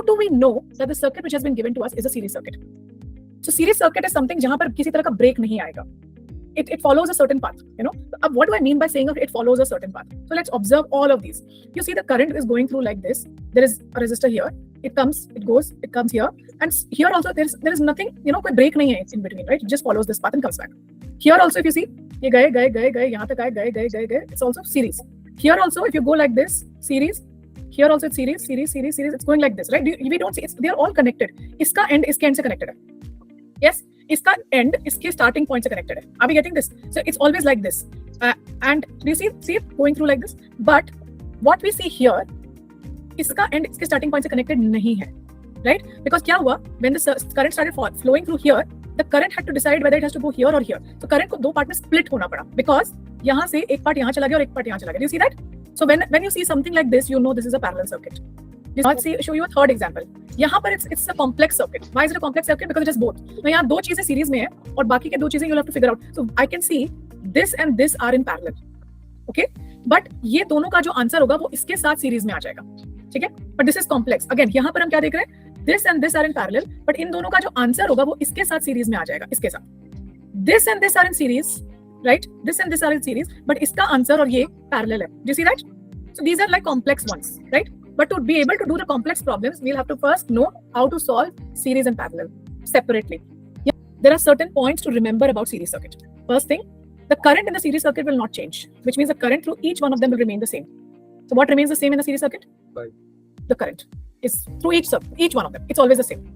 do we know that the circuit which has been given to us is a series circuit? So series circuit is something जहां पर किसी तरह का break नहीं आएगा. It follows a certain path, you know. What do I mean by saying it follows a certain path? So let's observe all of these. You see the current is going through like this. There is a resistor here. It comes, it goes, it comes here, and here also there is nothing, you know, कोई break नहीं है in between, right? It just follows this path and comes back. Here also if you see, ये गए यहाँ तक आए गए, it's also series. Here also if you go like this, series. Here also it's series. It's going like this, right? We don't see they are all connected. इसका end इसके end से connected है. Yes. इसका and इसके starting point से connected है. Are we getting this? So it's always like this, and do you see it going through like this? But what we see here, इसका and इसके starting point से connected नहीं है, right? Because क्या हुआ? When the current started flowing through here, the current had to decide whether it has to go here or here. So current को दो part में स्प्लिट होना पड़ा, because यहाँ से एक पार्ट यहाँ चला गया और एक पार्ट यहाँ चला गया. Do you see that? So when you see something like this, you know this is a parallel circuit. Let's show you a third example. यहाँ पर it's a complex circuit. Why is it a complex circuit? Because it is both. तो यहाँ दो चीजें series में है और बाकी के दो चीजें you'll have to figure out. So I can see this and this are in parallel. Okay? But ये दोनों का जो आंसर होगा वो इसके साथ सीरीज में आ जाएगा. ठीक है? But this is complex. Again, यहाँ पर हम क्या देख रहे हैं? This and this are in parallel. But इन दोनों का जो आंसर होगा वो इसके साथ सीरीज में आ जाएगा. इसके साथ. This and this are in series, right? This and this are in series. But इसका आंसर और ये parallel है. Do you see that? So these are like complex ones, right? But to be able to do the complex problems, we'll have to first know how to solve series and parallel separately. Yeah. There are certain points to remember about series circuit. First thing, the current in the series circuit will not change, which means the current through each one of them will remain the same. So what remains the same in the series circuit? Right. The current is through each one of them. It's always the same.